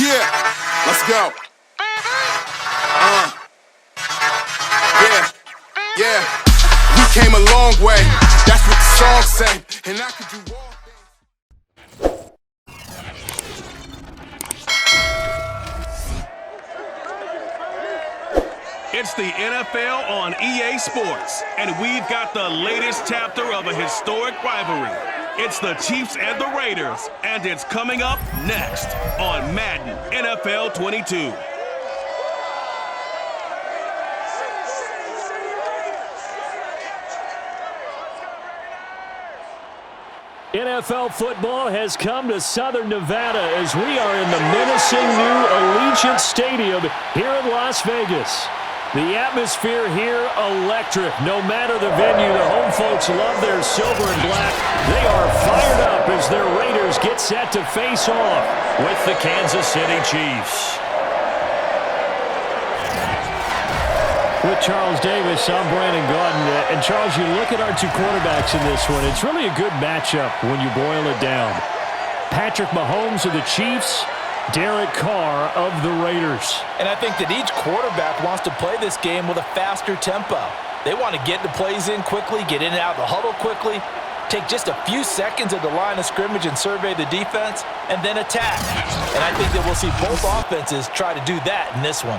Yeah, let's go. Yeah. We came a long way. That's what the song say. And I could do all things. It's the NFL on EA Sports, and we've got the latest chapter of a historic rivalry. It's the Chiefs and the Raiders, and it's coming up next on Madden NFL 22. NFL football has come to Southern Nevada as we are in the menacing new Allegiant Stadium here in Las Vegas. The atmosphere here, electric. No matter the venue, the home folks love their silver and black. They are fired up as their Raiders get set to face off with the Kansas City Chiefs. With Charles Davis, I'm Brandon Gordon. And Charles, you look at our two quarterbacks in this one, it's really a good matchup when you boil it down. Patrick Mahomes of the Chiefs, Derek Carr of the Raiders. And I think that each quarterback wants to play this game with a faster tempo. They want to get the plays in quickly, get in and out of the huddle quickly, take just a few seconds at the line of scrimmage and survey the defense, and then attack. And I think that we'll see both offenses try to do that in this one.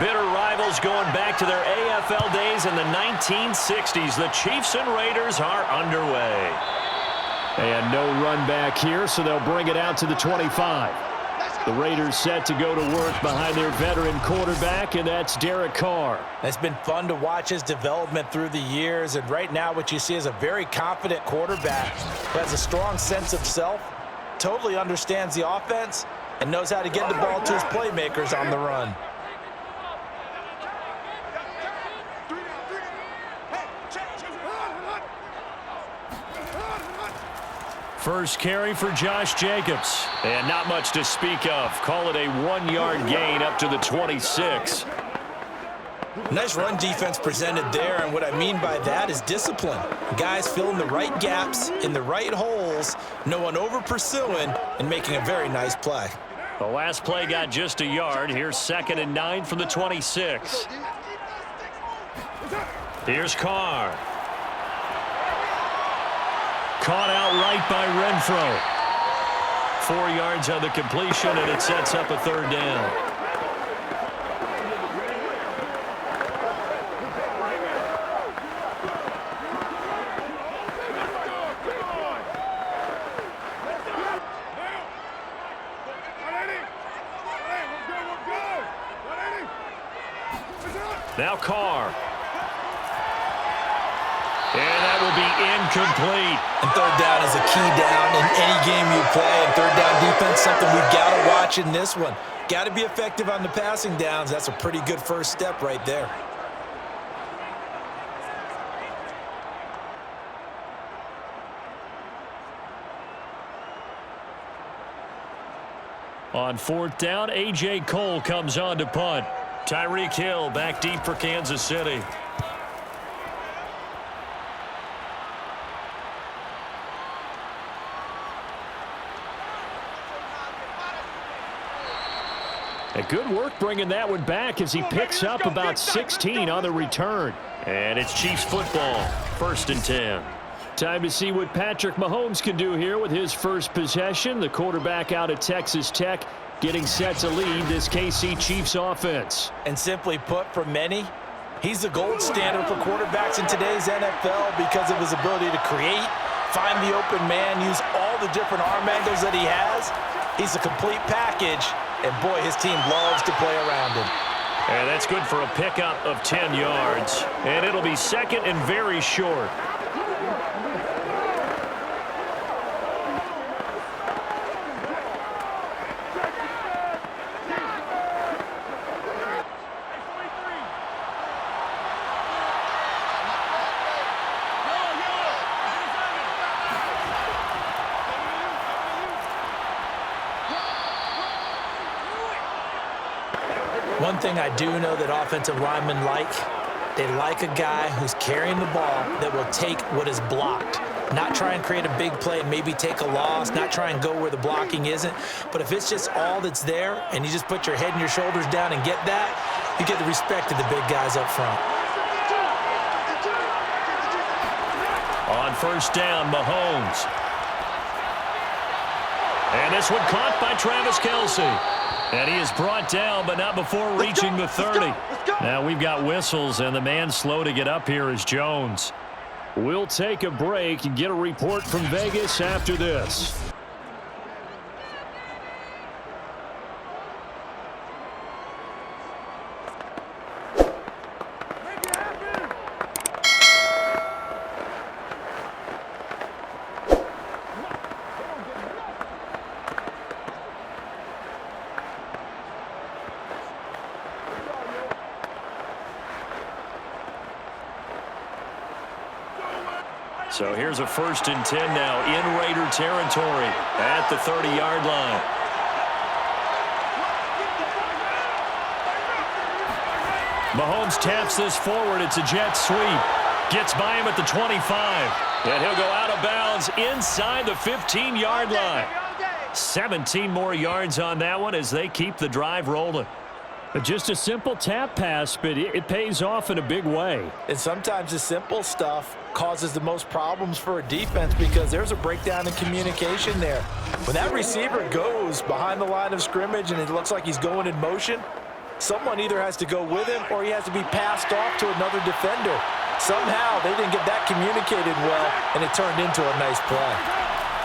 Bitter rivals going back to their AFL days in the 1960s. The Chiefs and Raiders are underway. And no run back here, so they'll bring it out to the 25. The Raiders set to go to work behind their veteran quarterback, and that's Derek Carr. It's been fun to watch his development through the years, and right now what you see is a very confident quarterback who has a strong sense of self, totally understands the offense, and knows how to get the ball to his playmakers on the run. First carry for Josh Jacobs. And not much to speak of. Call it a 1-yard gain up to the 26. Nice run defense presented there, and what I mean by that is discipline. Guys filling the right gaps in the right holes, no one over pursuing, and making a very nice play. The last play got just a yard. Here's 2nd and 9 from the 26. Here's Carr. Caught out right by Renfro. 4 yards on the completion, and it sets up a 3rd down. Now Carr. And that will be incomplete. And 3rd down is a key down in any game you play. And 3rd down defense, something we've got to watch in this one. Got to be effective on the passing downs. That's a pretty good first step right there. On 4th down, A.J. Cole comes on to punt. Tyreek Hill back deep for Kansas City. Good work bringing that one back as he picks up about 16 on the return. And it's Chiefs football, 1st and 10. Time to see what Patrick Mahomes can do here with his first possession. The quarterback out of Texas Tech getting set to lead this KC Chiefs offense. And simply put, for many, he's the gold standard for quarterbacks in today's NFL because of his ability to create, find the open man, use all the different arm angles that he has. He's a complete package, and boy, his team loves to play around him. And that's good for a pickup of 10 yards. And it'll be second and very short. One thing I do know that offensive linemen like, they like a guy who's carrying the ball that will take what is blocked. Not try and create a big play and maybe take a loss, not try and go where the blocking isn't. But if it's just all that's there and you just put your head and your shoulders down and get that, you get the respect of the big guys up front. On first down, Mahomes. And this one caught by Travis Kelce. And he is brought down, but not before reaching the 30. Now we've got whistles, and the man slow to get up here is Jones. We'll take a break and get a report from Vegas after this. So here's a 1st and 10 now in Raider territory at the 30-yard line. Mahomes taps this forward. It's a jet sweep. Gets by him at the 25. And he'll go out of bounds inside the 15-yard line. 17 more yards on that one as they keep the drive rolling. Just a simple tap pass, but it pays off in a big way. And sometimes the simple stuff causes the most problems for a defense because there's a breakdown in communication there. When that receiver goes behind the line of scrimmage and it looks like he's going in motion, someone either has to go with him or he has to be passed off to another defender. Somehow they didn't get that communicated well, and it turned into a nice play.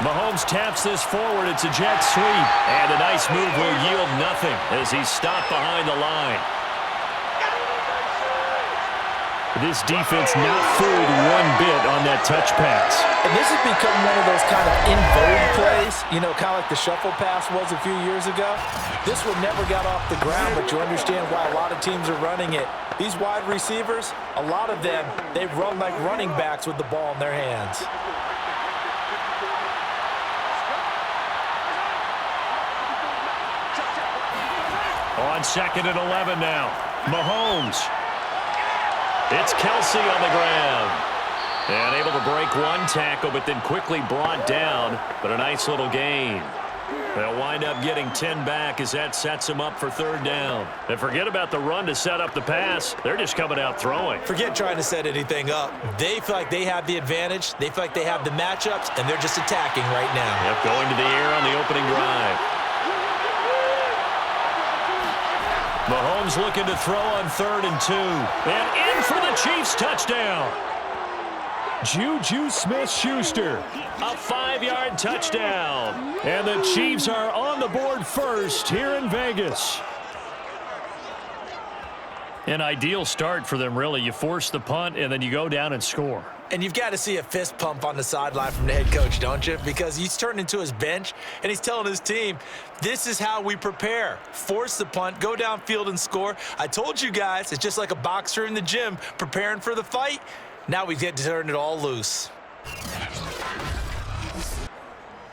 Mahomes taps this forward. It's a jet sweep. And a nice move will yield nothing as he's stopped behind the line. This defense not fooled one bit on that touch pass. And this has become one of those kind of in vogue plays, you know, kind of like the shuffle pass was a few years ago. This one never got off the ground, but you understand why a lot of teams are running it. These wide receivers, a lot of them, they run like running backs with the ball in their hands. On 2nd and 11 now. Mahomes. It's Kelce on the ground. And able to break one tackle, but then quickly brought down. But a nice little gain. They'll wind up getting 10 back as that sets them up for 3rd down. And forget about the run to set up the pass. They're just coming out throwing. Forget trying to set anything up. They feel like they have the advantage. They feel like they have the matchups, and they're just attacking right now. Yep, going to the air on the opening drive. Mahomes looking to throw on 3rd and 2. And in for the Chiefs touchdown. Juju Smith-Schuster, a 5-yard touchdown. And the Chiefs are on the board first here in Vegas. An ideal start for them, really. You force the punt, and then you go down and score. And you've got to see a fist pump on the sideline from the head coach, don't you? Because he's turned into his bench, and he's telling his team, this is how we prepare. Force the punt, go downfield and score. I told you guys, it's just like a boxer in the gym preparing for the fight. Now we get to turn it all loose.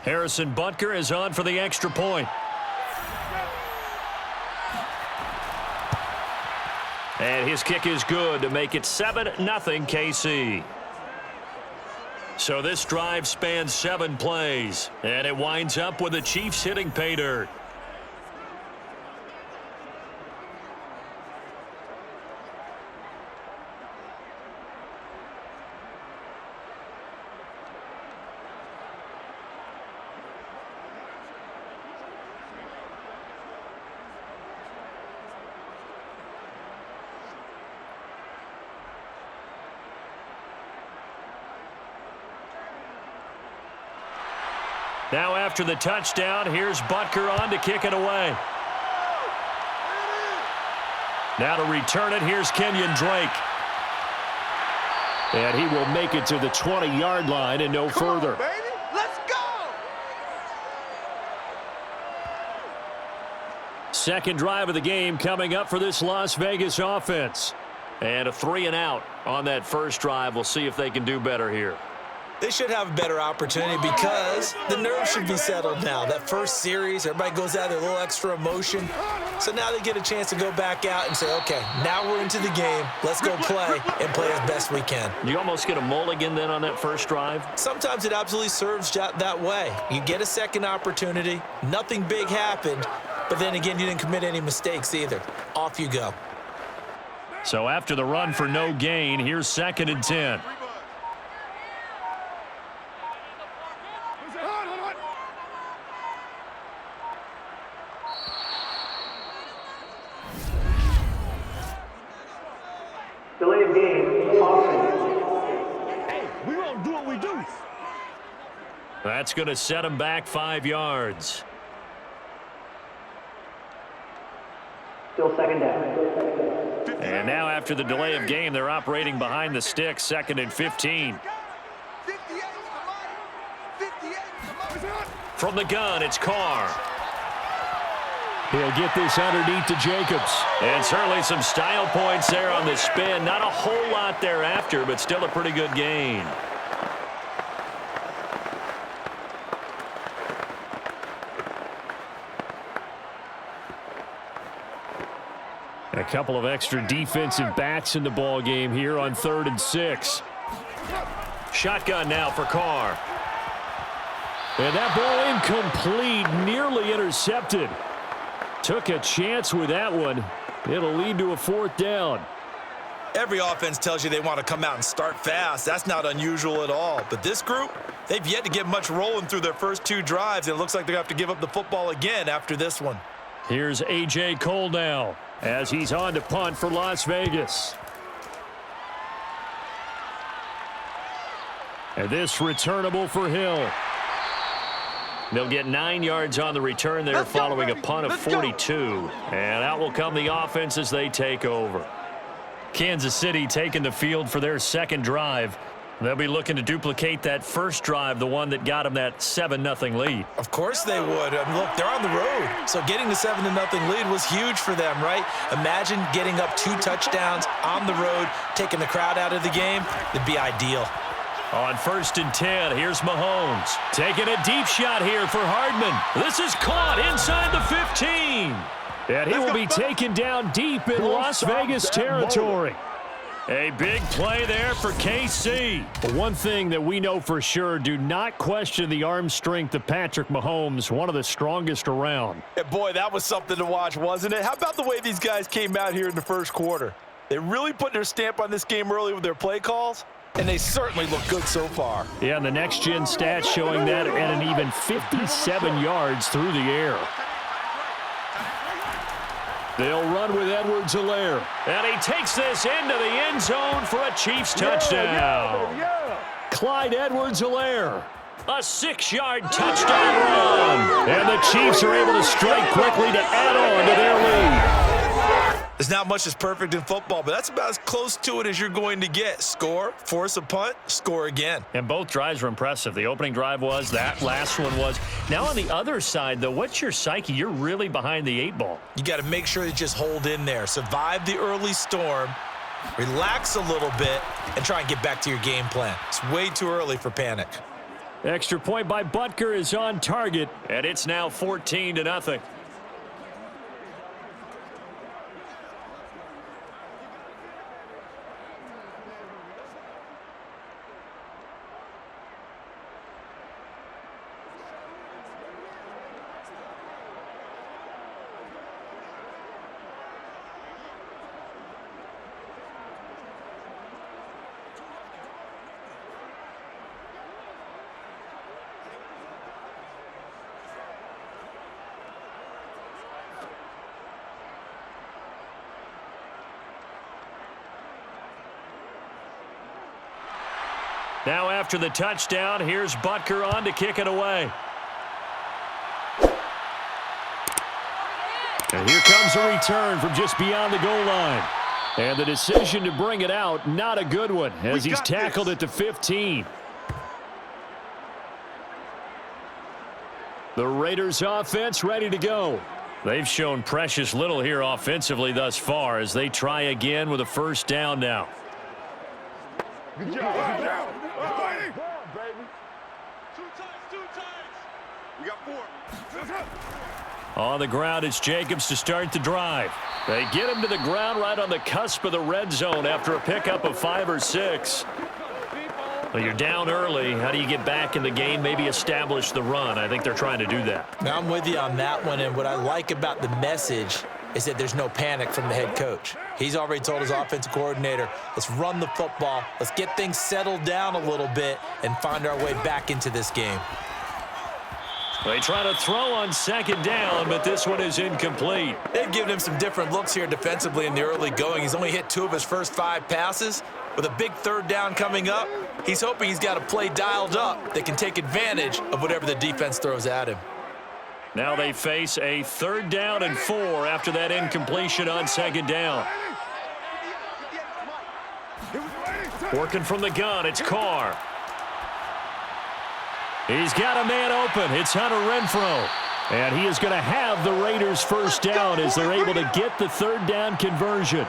Harrison Butker is on for the extra point. And his kick is good to make it 7-0 KC. So this drive spans 7 plays, and it winds up with the Chiefs hitting pay dirt. Now after the touchdown, here's Butker on to kick it away. Now to return it, here's Kenyon Drake. And he will make it to the 20-yard line and no further. Baby, let's go! Second drive of the game coming up for this Las Vegas offense. And a 3-and-out on that first drive. We'll see if they can do better here. They should have a better opportunity because the nerves should be settled now. That first series, everybody goes out there a little extra emotion. So now they get a chance to go back out and say, okay, now we're into the game. Let's go play and play as best we can. You almost get a mulligan then on that first drive? Sometimes it absolutely serves that way. You get a second opportunity. Nothing big happened. But then again, you didn't commit any mistakes either. Off you go. So after the run for no gain, here's 2nd and 10. Delay of game, offense. Hey, we gonna do what we do. That's going to set him back 5 yards. Still second down. And now after the delay of game, they're operating behind the sticks, 2nd and 15. From the gun, it's Carr. He'll get this underneath to Jacobs. And certainly some style points there on the spin. Not a whole lot thereafter, but still a pretty good gain. A couple of extra defensive backs in the ball game here on 3rd and 6. Shotgun now for Carr. And that ball incomplete, nearly intercepted. Took a chance with that one. It'll lead to a 4th down. Every offense tells you they want to come out and start fast. That's not unusual at all. But this group, they've yet to get much rolling through their first 2 drives. And it looks like they're going to have to give up the football again after this one. Here's A.J. Cole now as he's on to punt for Las Vegas. And this returnable for Hill. They'll get 9 yards on the return there following a punt of 42. And out will come the offense as they take over. Kansas City taking the field for their second drive. They'll be looking to duplicate that first drive, the one that got them that 7-0 lead. Of course they would. I mean, look, they're on the road. So getting the 7-0 lead was huge for them, right? Imagine getting up 2 touchdowns on the road, taking the crowd out of the game. It'd be ideal. On 1st and 10, here's Mahomes. Taking a deep shot here for Hardman. This is caught inside the 15. And he will be taken down deep in Las Vegas territory. A big play there for KC. But one thing that we know for sure, do not question the arm strength of Patrick Mahomes, one of the strongest around. And boy, that was something to watch, wasn't it? How about the way these guys came out here in the first quarter? They really put their stamp on this game early with their play calls. And they certainly look good so far. Yeah, and the next-gen stats showing that at an even 57 yards through the air. They'll run with Edwards-Helaire. And he takes this into the end zone for a Chiefs touchdown. Clyde Edwards-Helaire. A 6-yard touchdown run. And the Chiefs are able to strike quickly to add on to their lead. There's not much that's perfect in football, but that's about as close to it as you're going to get. Score, force a punt, score again. And both drives were impressive. The opening drive was, that last one was. Now on the other side, though, what's your psyche? You're really behind the 8 ball. You got to make sure you just hold in there. Survive the early storm, relax a little bit, and try and get back to your game plan. It's way too early for panic. Extra point by Butker is on target, and it's now 14-0. Now after the touchdown, here's Butker on to kick it away. And here comes a return from just beyond the goal line. And the decision to bring it out, not a good one, as he's tackled at the 15. The Raiders offense ready to go. They've shown precious little here offensively thus far as they try again with a first down now. Good job. Good job. We got 4. On the ground, it's Jacobs to start the drive. They get him to the ground right on the cusp of the red zone after a pickup of 5 or 6. Well, you're down early. How do you get back in the game, maybe establish the run? I think they're trying to do that. Now, I'm with you on that one, and what I like about the message is that there's no panic from the head coach. He's already told his offensive coordinator, let's run the football, let's get things settled down a little bit and find our way back into this game. They try to throw on second down, but this one is incomplete. They've given him some different looks here defensively in the early going. He's only hit 2 of his first 5 passes. With a big third down coming up, he's hoping he's got a play dialed up that can take advantage of whatever the defense throws at him. Now they face a 3rd down and 4 after that incompletion on second down. Working from the gun, it's Carr. He's got a man open. It's Hunter Renfrow. And he is going to have the Raiders first down as they're able to get the 3rd down conversion.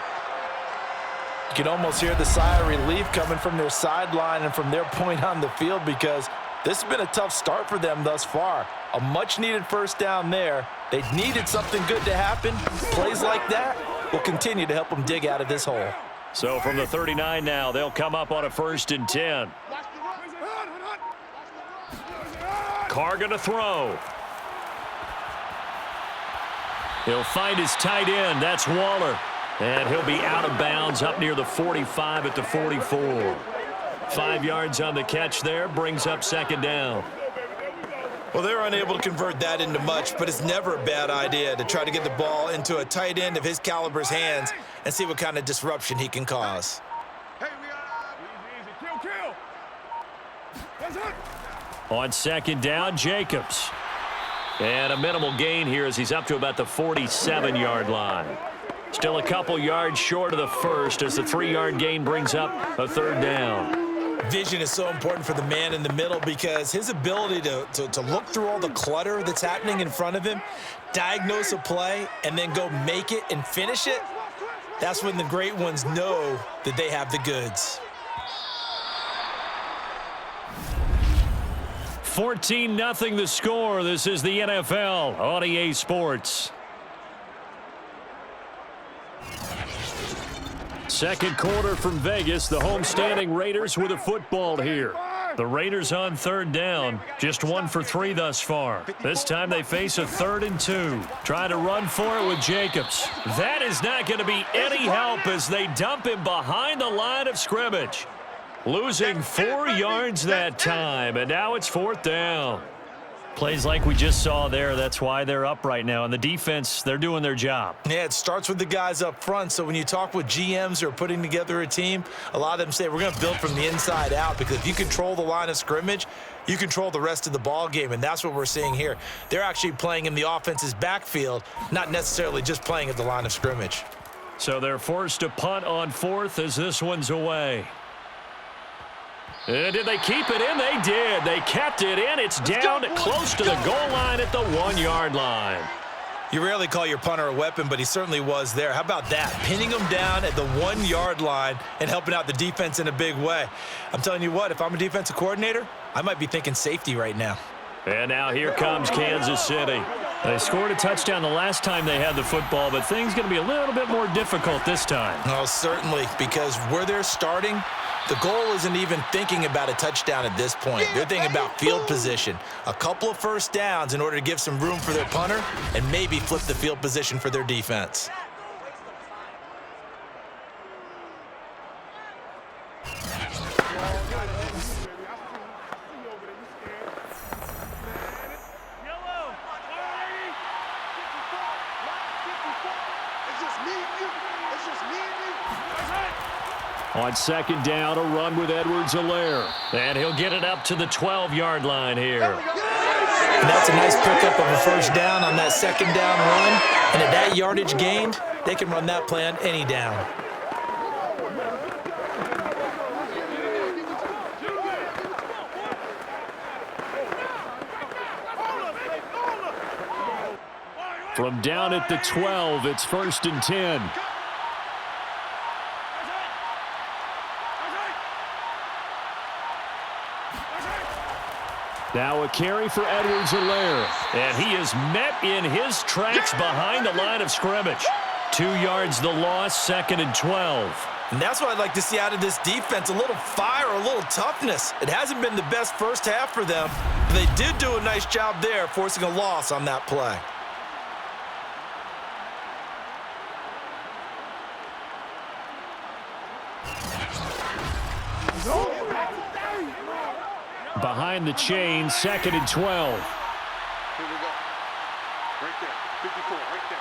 You can almost hear the sigh of relief coming from their sideline and from their point on the field because this has been a tough start for them thus far. A much-needed first down there. They needed something good to happen. Plays like that will continue to help them dig out of this hole. So from the 39 now, they'll come up on a 1st and 10. Carr going to throw. He'll find his tight end. That's Waller. And he'll be out of bounds up near the 45 at the 44. 5 yards on the catch there. Brings up second down. Well, they're unable to convert that into much, but it's never a bad idea to try to get the ball into a tight end of his caliber's hands and see what kind of disruption he can cause. Hey, we got easy. Kill. That's it. On second down, Jacobs. And a minimal gain here as he's up to about the 47-yard line. Still a couple yards short of the first as the 3-yard gain brings up a 3rd down. Vision is so important for the man in the middle because his ability to look through all the clutter that's happening in front of him, diagnose a play, and then go make it and finish it, that's when the great ones know that they have the goods. 14-0 the score. This is the NFL on EA Sports. Second quarter from Vegas. The homestanding Raiders with a football here. The Raiders on 3rd down. Just 1 for 3 thus far. This time they face a 3rd and 2. Trying to run for it with Jacobs. That is not going to be any help as they dump him behind the line of scrimmage. Losing 4 yards that time, and now it's 4th down. Plays like we just saw there, that's why they're up right now. And the defense, they're doing their job. Yeah, it starts with the guys up front. So when you talk with GMs who are putting together a team, a lot of them say we're going to build from the inside out because if you control the line of scrimmage, you control the rest of the ball game, and that's what we're seeing here. They're actually playing in the offense's backfield, not necessarily just playing at the line of scrimmage. So they're forced to punt on 4th as this one's away. Did they keep it in? They did. They kept it in. It's down close to the goal line at the 1-yard line. You rarely call your punter a weapon, but he certainly was there. How about that? Pinning him down at the 1-yard line and helping out the defense in a big way. I'm telling you what, if I'm a defensive coordinator, I might be thinking safety right now. And now here comes Kansas City. They scored a touchdown the last time they had the football, but things going to be a little bit more difficult this time. Oh, certainly, because where they're starting, the goal isn't even thinking about a touchdown at this point. They're thinking about field position. A couple of first downs in order to give some room for their punter and maybe flip the field position for their defense. On second down, a run with Edwards-Helaire. And he'll get it up to the 12-yard line here. And that's a nice pickup of a first down on that second down run. And at that yardage gained, they can run that play on any down. From down at the 12, it's 1st and 10. Now a carry for Edwards-Helaire, and he is met in his tracks behind the line of scrimmage. 2 yards the loss, 2nd and 12. And that's what I'd like to see out of this defense, a little fire, a little toughness. It hasn't been the best first half for them, but they did do a nice job there, forcing a loss on that play. Behind the chain, 2nd and 12. Here we go. Right there. 54. Right there.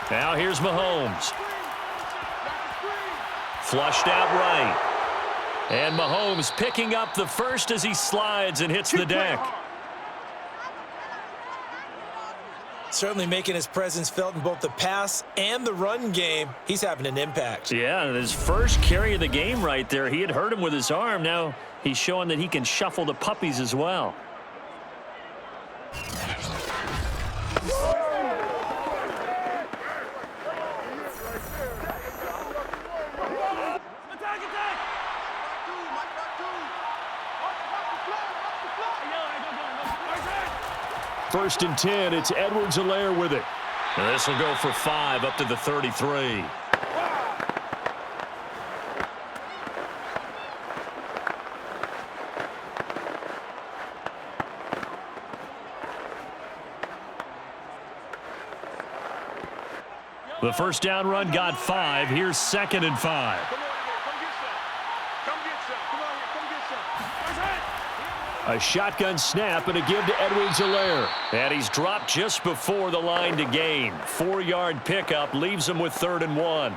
54. Now here's Mahomes. Flushed out right. And Mahomes picking up the first as he slides and hits the deck. Certainly making his presence felt in both the pass and the run game. He's having an impact. Yeah, his first carry of the game right there. He had hurt him with his arm. Now he's showing that he can shuffle the puppies as well. First and 10, it's Edwards-Helaire with it. And this will go for 5 up to the 33. The first down run got 5. Here's 2nd and 5. A shotgun snap and a give to Edwards-Helaire. And he's dropped just before the line to gain. 4-yard pickup leaves him with 3rd and 1.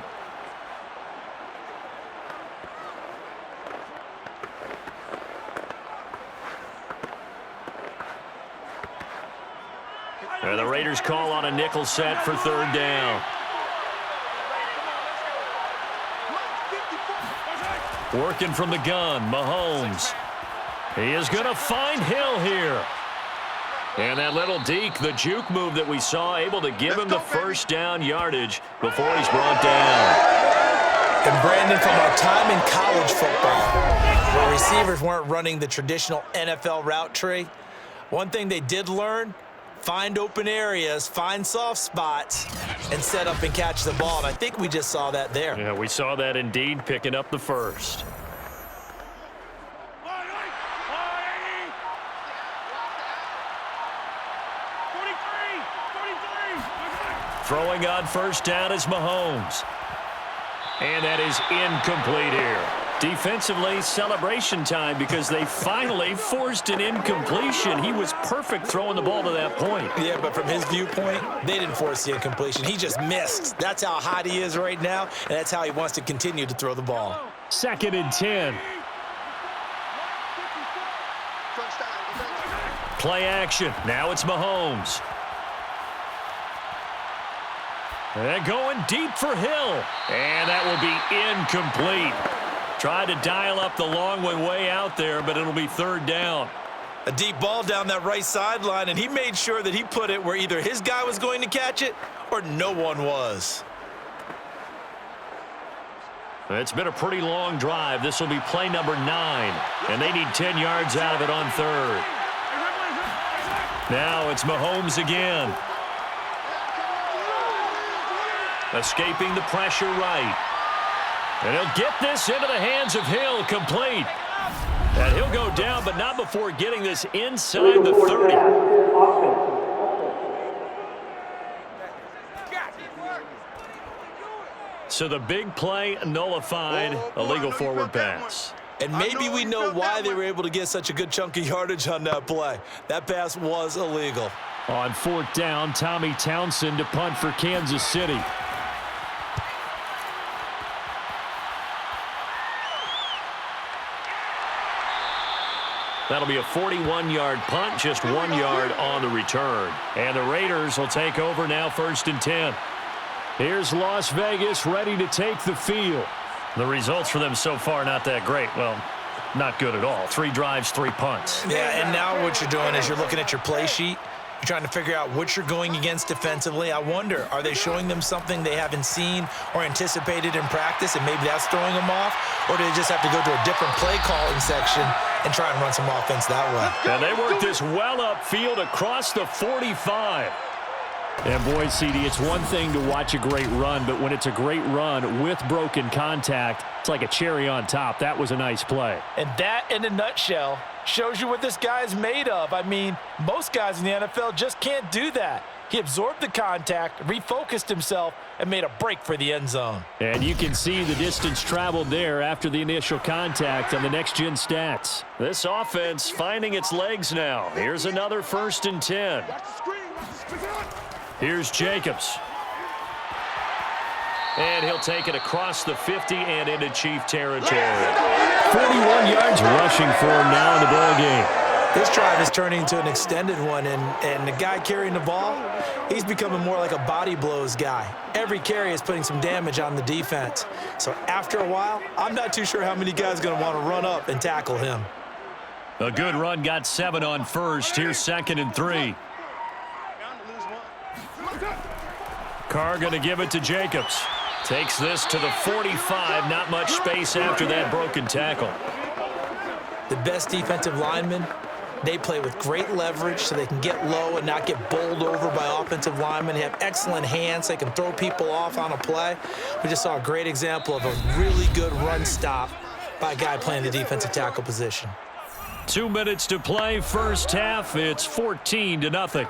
And the Raiders call on a nickel set for 3rd down. Working from the gun, Mahomes. He is going to find Hill here. And that little deke, the juke move that we saw, able to give him the first down yardage before he's brought down. And Brandon, from our time in college football, where receivers weren't running the traditional NFL route tree, one thing they did learn, find open areas, find soft spots, and set up and catch the ball. And I think we just saw that there. Yeah, we saw that indeed, picking up the first. Throwing on first down is Mahomes. And that is incomplete here. Defensively, celebration time because they finally forced an incompletion. He was perfect throwing the ball to that point. Yeah, but from his viewpoint, they didn't force the incompletion. He just missed. That's how hot he is right now, and that's how he wants to continue to throw the ball. 2nd and 10. Play action. Now it's Mahomes. And going deep for Hill. And that will be incomplete. Tried to dial up the long one way out there, but it'll be 3rd down. A deep ball down that right sideline, and he made sure that he put it where either his guy was going to catch it or no one was. It's been a pretty long drive. This will be play number 9, and they need 10 yards out of it on 3rd. Now it's Mahomes again. Escaping the pressure right. And he'll get this into the hands of Hill, complete. And he'll go down, but not before getting this inside the 30. So the big play nullified, a legal forward pass. And maybe we know why they were able to get such a good chunk of yardage on that play. That pass was illegal. On 4th down, Tommy Townsend to punt for Kansas City. That'll be a 41-yard punt, just 1 yard on the return. And the Raiders will take over now, 1st and 10. Here's Las Vegas ready to take the field. The results for them so far not that great. Well, not good at all. 3 drives, 3 punts. Yeah, and now what you're doing is you're looking at your play sheet. You're trying to figure out what you're going against defensively. I wonder, are they showing them something they haven't seen or anticipated in practice, and maybe that's throwing them off? Or do they just have to go to a different play calling section and try and run some offense that way? And they work this well upfield across the 45. And boy, CD, it's one thing to watch a great run, but when it's a great run with broken contact, it's like a cherry on top. That was a nice play. And that, in a nutshell, shows you what this guy is made of. I mean, most guys in the NFL just can't do that. He absorbed the contact, refocused himself, and made a break for the end zone. And you can see the distance traveled there after the initial contact on the next-gen stats. This offense finding its legs now. Here's another 1st and 10. Here's Jacobs. And he'll take it across the 50 and into Chief territory. 41 yards rushing for him now in the ball game. This drive is turning into an extended one, and the guy carrying the ball, he's becoming more like a body blows guy. Every carry is putting some damage on the defense. So after a while, I'm not too sure how many guys are going to want to run up and tackle him. A good run got 7 on first. Here's 2nd and 3. Carr going to give it to Jacobs. Takes this to the 45. Not much space after that broken tackle. The best defensive linemen, they play with great leverage so they can get low and not get bowled over by offensive linemen. They have excellent hands. They can throw people off on a play. We just saw a great example of a really good run stop by a guy playing the defensive tackle position. 2 minutes to play, first half. It's 14-0.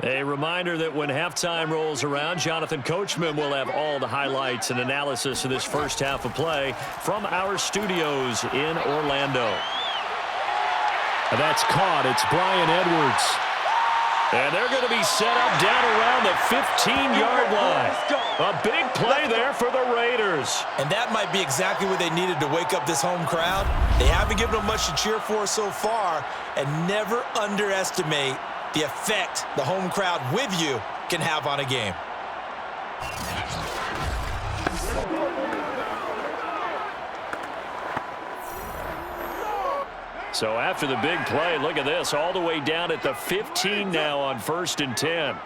A reminder that when halftime rolls around, Jonathan Coachman will have all the highlights and analysis of this first half of play from our studios in Orlando. And that's caught. It's Brian Edwards. And they're going to be set up down around the 15-yard line. A big play there for the Raiders. And that might be exactly what they needed to wake up this home crowd. They haven't given them much to cheer for so far, and never underestimate the effect the home crowd with you can have on a game. So after the big play, look at this, all the way down at the 15 now on 1st and 10.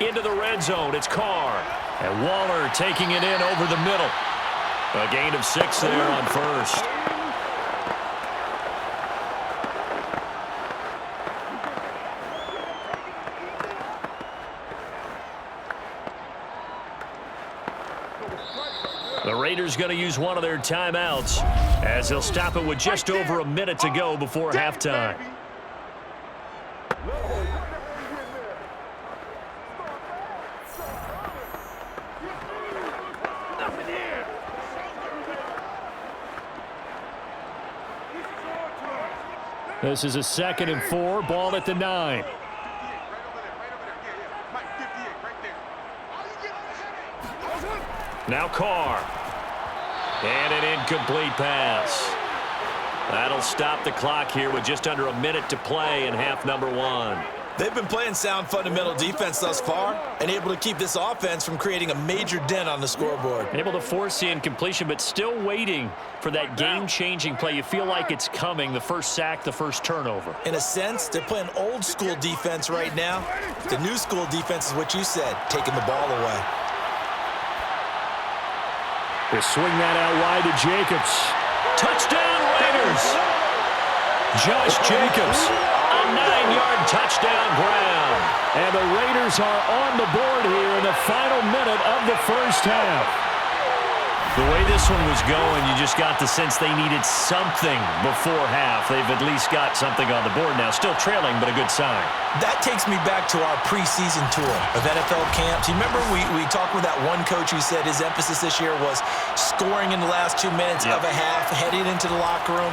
Into the red zone, it's Carr. And Waller taking it in over the middle. A gain of 6 there on first. The Raiders going to use one of their timeouts as they'll stop it with just over a minute to go before halftime. This is a 2nd and 4, ball at the 9. Now Carr. And an incomplete pass. That'll stop the clock here with just under a minute to play in half number 1. They've been playing sound fundamental defense thus far and able to keep this offense from creating a major dent on the scoreboard. Able to force the incompletion, but still waiting for that game-changing play. You feel like it's coming, the first sack, the first turnover. In a sense, they're playing old-school defense right now. The new-school defense is what you said, taking the ball away. They swing that out wide to Jacobs. Touchdown, Raiders! Josh Jacobs, a 9-yard touchdown ground. And the Raiders are on the board here in the final minute of the first half. The way this one was going, you just got the sense they needed something before half. They've at least got something on the board now. Still trailing, but a good sign. That takes me back to our preseason tour of NFL camps. You remember we talked with that one coach who said his emphasis this year was scoring in the last 2 minutes of a half, heading into the locker room.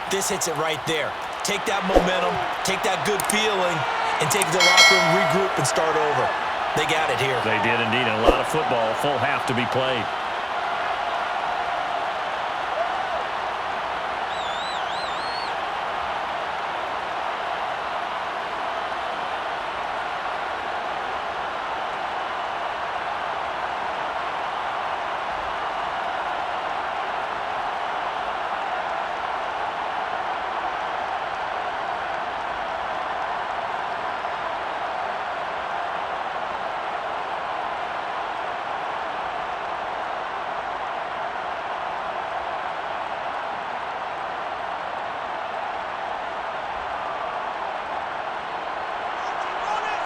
This hits it right there. Take that momentum, take that good feeling, and take the locker room, regroup, and start over. They got it here. They did indeed. A lot of football, full half to be played.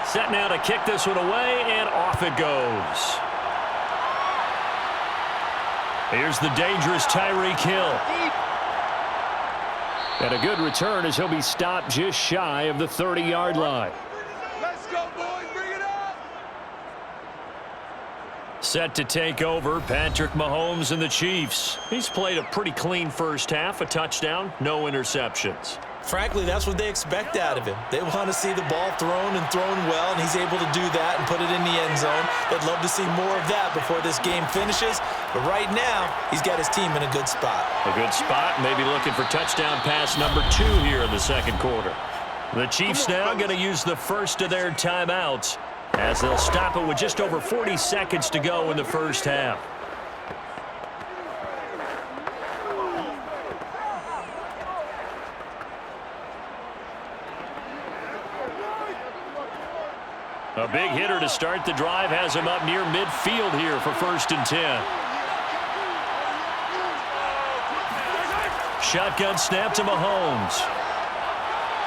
Set now to kick this one away, and off it goes. Here's the dangerous TYREEK Hill. And a good return as he'll be stopped just shy of the 30-yard line. Let's go, boys. Bring it up. Set to take over, Patrick Mahomes and the Chiefs. He's played a pretty clean first half, a touchdown, no interceptions. Frankly, that's what they expect out of him. They want to see the ball thrown and thrown well, and he's able to do that and put it in the end zone. They'd love to see more of that before this game finishes. But right now, he's got his team in a good spot. A good spot, maybe looking for touchdown pass number 2 here in the second quarter. The Chiefs now going to use the first of their timeouts as they'll stop it with just over 40 seconds to go in the first half. A big hitter to start the drive has him up near midfield here for 1st and 10. Shotgun snap to Mahomes.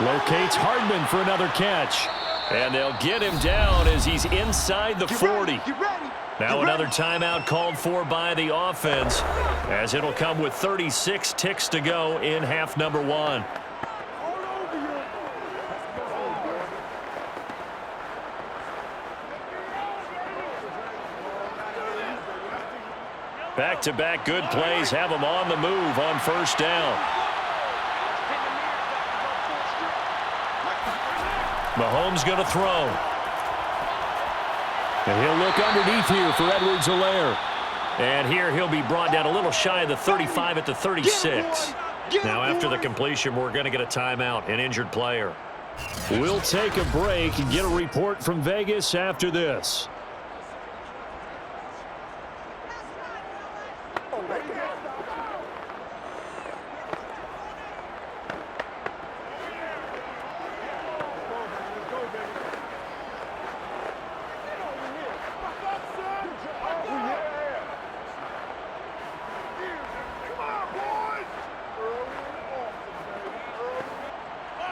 Locates Hardman for another catch. And they'll get him down as he's inside the 40. Now another timeout called for by the offense as it'll come with 36 ticks to go in half number 1. Back-to-back good plays have them on the move on 1st down. Mahomes going to throw. And he'll look underneath here for Edwards-Helaire. And here he'll be brought down a little shy of the 35 at the 36. Now after the completion, we're going to get a timeout, an injured player. We'll take a break and get a report from Vegas after this.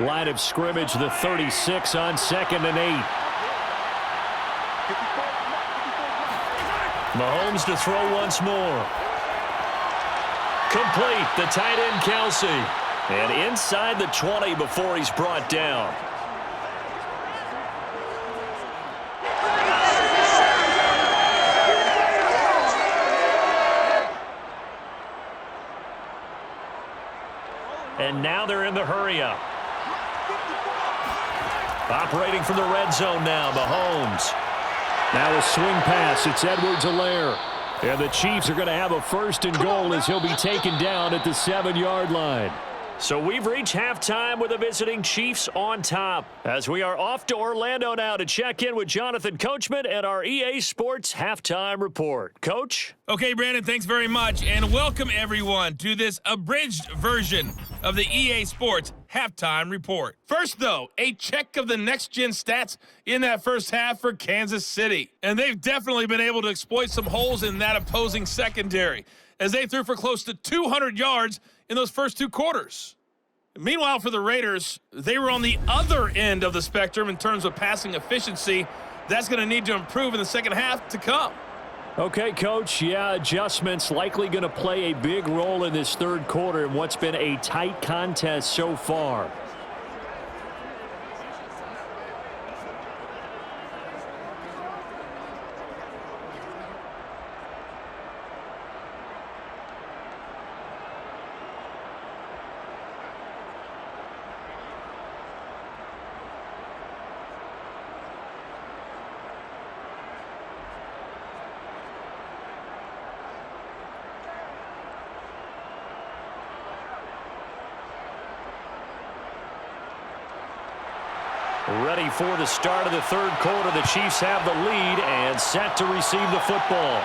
Line of scrimmage, the 36 on 2nd and 8. Mahomes to throw once more. Complete, the tight end Kelsey. And inside the 20 before he's brought down. And now they're in the hurry-up. Operating from the red zone now, Mahomes. Now a swing pass. It's Edwards-Helaire. And the Chiefs are going to have a 1st and goal as he'll be taken down at the 7-yard line. So we've reached halftime with the visiting Chiefs on top as we are off to Orlando now to check in with Jonathan Coachman and our EA Sports Halftime Report. Coach? Okay, Brandon, thanks very much, and welcome everyone to this abridged version of the EA Sports Halftime Report. First, though, a check of the next-gen stats in that first half for Kansas City. And they've definitely been able to exploit some holes in that opposing secondary as they threw for close to 200 yards in those first 2 quarters. Meanwhile, for the Raiders, they were on the other end of the spectrum in terms of passing efficiency. That's going to need to improve in the second half to come. Okay, Coach. Yeah, adjustments likely going to play a big role in this third quarter in what's been a tight contest so far. Ready for the start of the third quarter. The Chiefs have the lead and set to receive the football.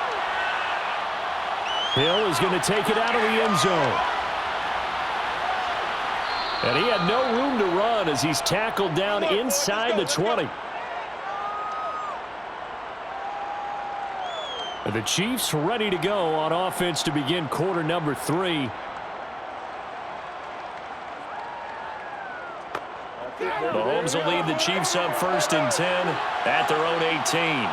Hill is going to take it out of the end zone. And he had no room to run as he's tackled down inside the 20. The Chiefs ready to go on offense to begin quarter number 3. Mahomes will lead the Chiefs up 1st and 10 at their own 18.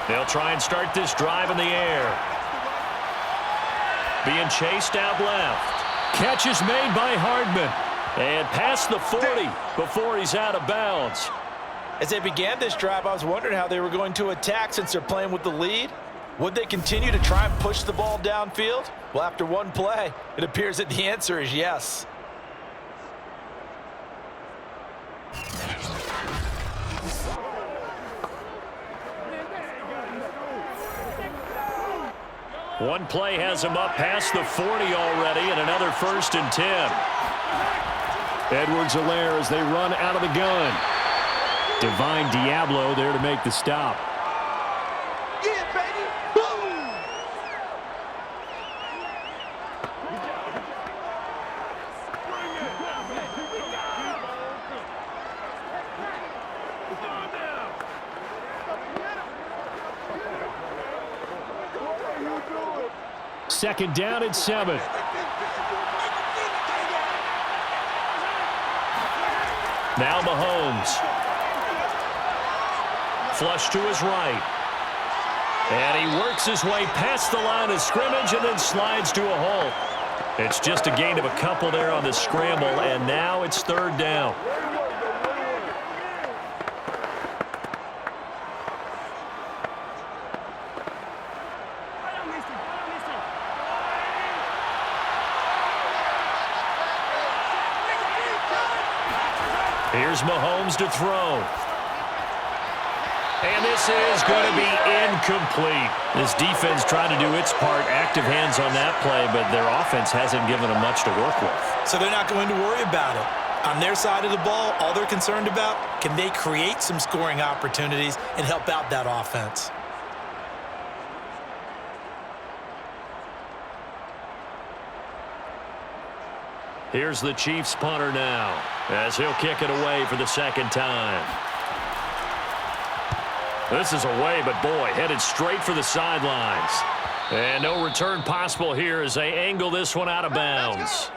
They'll try and start this drive in the air. Being chased out left. Catch is made by Hardman. And past the 40 before he's out of bounds. As they began this drive, I was wondering how they were going to attack since they're playing with the lead. Would they continue to try and push the ball downfield? Well, after one play, it appears that the answer is yes. One play has him up past the 40 already, and another 1st and 10. Edwards-Helaire as they run out of the gun. Divine Diablo there to make the stop. Yeah, baby. Boom. Second down and 7. Now Mahomes. Flush to his right. And he works his way past the line of scrimmage and then slides to a halt. It's just a gain of a couple there on the scramble, and now it's 3rd down. Here's Mahomes to throw. And this is going to be incomplete. This defense trying to do its part, active hands on that play, but their offense hasn't given them much to work with. So they're not going to worry about it. On their side of the ball, all they're concerned about, can they create some scoring opportunities and help out that offense? Here's the Chiefs punter now, as he'll kick it away for the 2nd time. This is away, but boy, headed straight for the sidelines. And no return possible here as they angle this one out of bounds.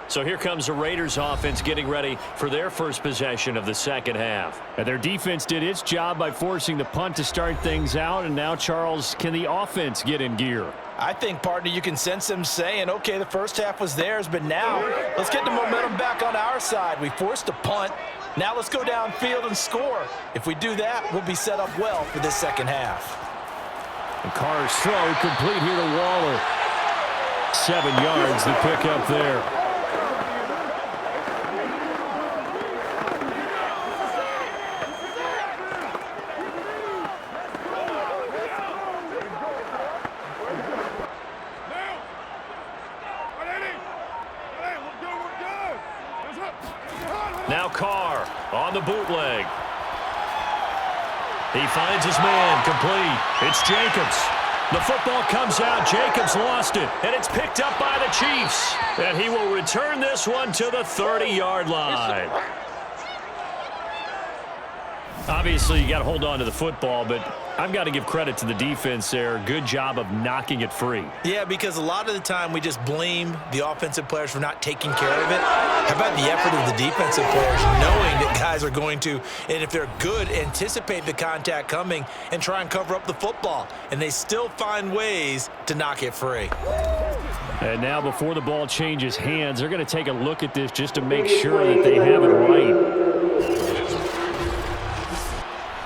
So here comes the Raiders offense getting ready for their first possession of the 2nd half. And their defense did its job by forcing the punt to start things out. And now, Charles, can the offense get in gear? I think, partner, you can sense them saying, okay, the first half was theirs, but now let's get the momentum back on our side. We forced a punt. Now let's go downfield and score. If we do that, we'll be set up well for this 2nd half. And Carr's throw complete here to Waller. 7 yards the pick up there. Now Carr on the bootleg. He finds his man, complete. It's Jacobs. The football comes out. Jacobs lost it, and it's picked up by the Chiefs. And he will return this one to the 30-yard line. Obviously, you got to hold on to the football, but I've got to give credit to the defense there. Good job of knocking it free. Yeah, because a lot of the time we just blame the offensive players for not taking care of it. How about the effort of the defensive players knowing that guys are going to, and if they're good, anticipate the contact coming and try and cover up the football. And they still find ways to knock it free. And now before the ball changes hands, they're going to take a look at this just to make sure that they have it right.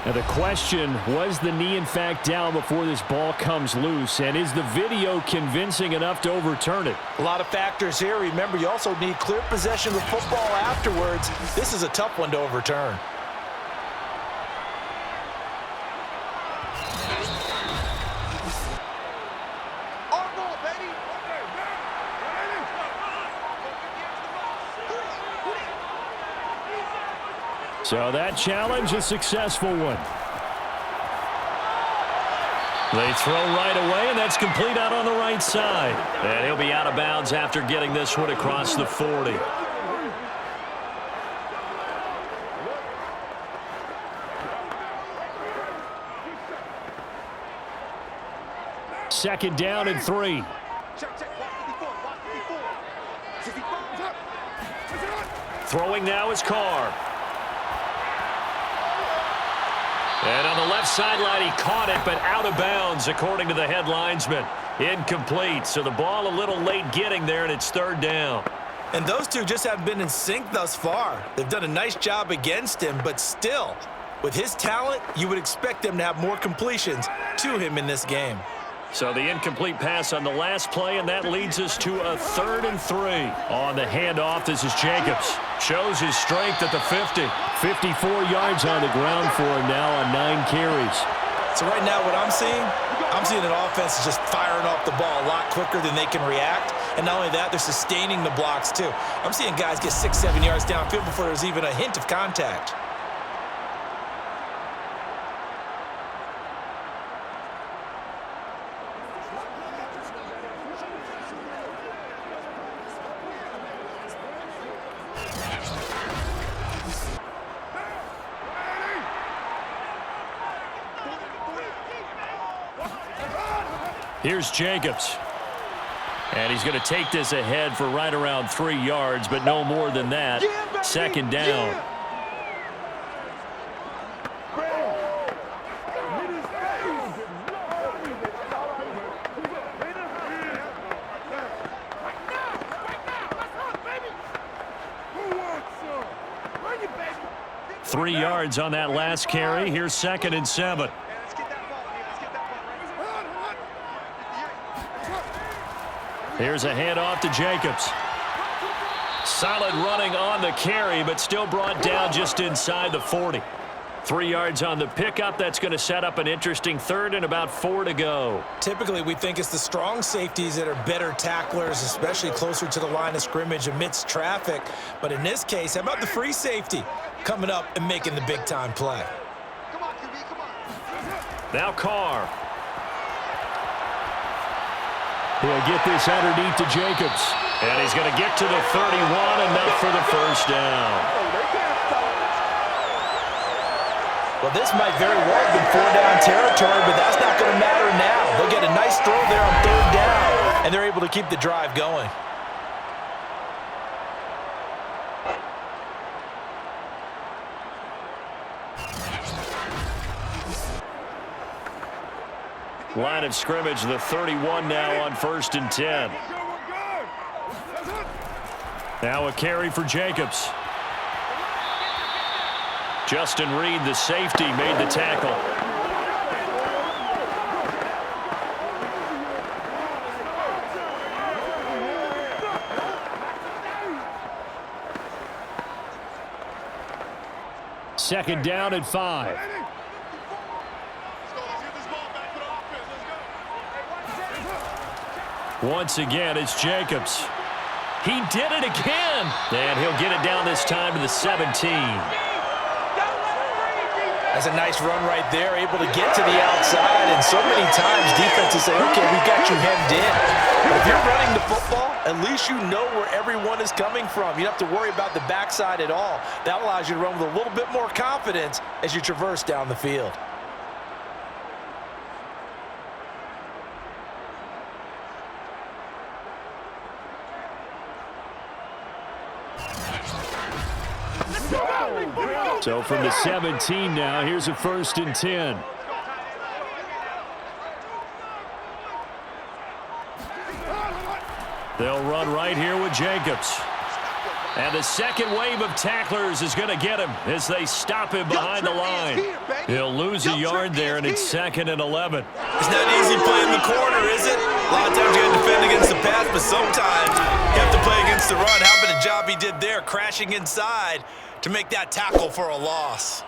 Now the question, was the knee in fact down before this ball comes loose? And is the video convincing enough to overturn it? A lot of factors here. Remember, you also need clear possession of the football afterwards. This is a tough one to overturn. So that challenge, a successful one. They throw right away, and that's complete out on the right side. And he'll be out of bounds after getting this one across the 40. Second down and 3. Throwing now is Carr. And on the left sideline, he caught it, but out of bounds, according to the head linesman. Incomplete, so the ball a little late getting there, and it's third down. And those two just haven't been in sync thus far. They've done a nice job against him, but still, with his talent, you would expect them to have more completions to him in this game. So the incomplete pass on the last play, and that leads us to a 3rd and 3. On the handoff, this is Jacobs. Shows his strength at the 50. 54 yards on the ground for him now on 9 carries. So right now what I'm seeing an offense is just firing off the ball a lot quicker than they can react. And not only that, they're sustaining the blocks too. I'm seeing guys get 6-7 yards downfield before there's even a hint of contact. Here's Jacobs. And he's going to take this ahead for right around 3 yards, but no more than that. Second down. Three yards on that last carry. Here's 2nd and 7. Here's a handoff to Jacobs. Solid running on the carry, but still brought down just inside the 40. 3 yards on the pickup. That's going to set up an interesting 3rd and about 4 to go. Typically, we think it's the strong safeties that are better tacklers, especially closer to the line of scrimmage amidst traffic. But in this case, how about the free safety coming up and making the big-time play? Now Carr. He'll get this underneath to Jacobs. And he's going to get to the 31, enough for the first down. Well, this might very well have been 4-down territory, but that's not going to matter now. They'll get a nice throw there on 3rd down, and they're able to keep the drive going. Line of scrimmage, the 31 now on 1st and 10. Now a carry for Jacobs. Justin Reed, the safety, made the tackle. Second down and 5. Once again, it's Jacobs. He did it again. And he'll get it down this time to the 17. That's a nice run right there, able to get to the outside. And so many times defenses say, okay, we've got you hemmed in. But if you're running the football, at least you know where everyone is coming from. You don't have to worry about the backside at all. That allows you to run with a little bit more confidence as you traverse down the field. So from the 17 now, here's a 1st and 10. They'll run right here with Jacobs. And the second wave of tacklers is going to get him as they stop him behind the line. He'll lose a yard there, and it's 2nd and 11. It's not easy playing the corner, is it? A lot of times you have to defend against the pass, but sometimes you have to play against the run. How about the job he did there, crashing inside to make that tackle for a loss?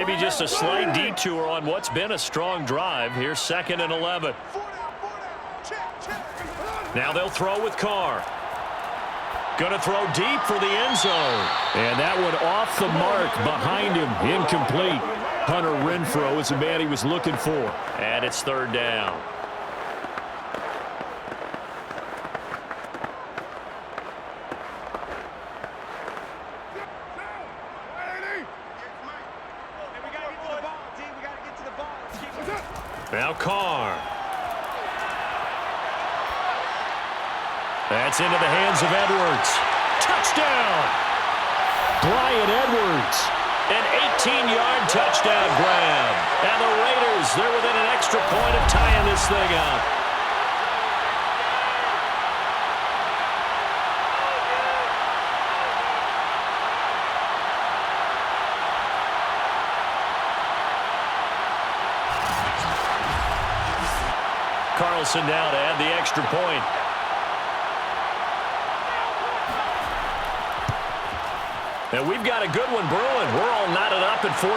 Maybe just a slight detour on what's been a strong drive. Here's 2nd and 11. Now they'll throw with Carr. Going to throw deep for the end zone. And that one off the mark behind him. Incomplete. Hunter Renfrow is the man he was looking for. And it's 3rd down. Now Carr. That's into the hands of Edwards. Touchdown! Brian Edwards. An 18-yard touchdown grab. And the Raiders, they're within an extra point of tying this thing up. Carlson now to add the extra point. And we've got a good one brewing. We're all knotted up at 14.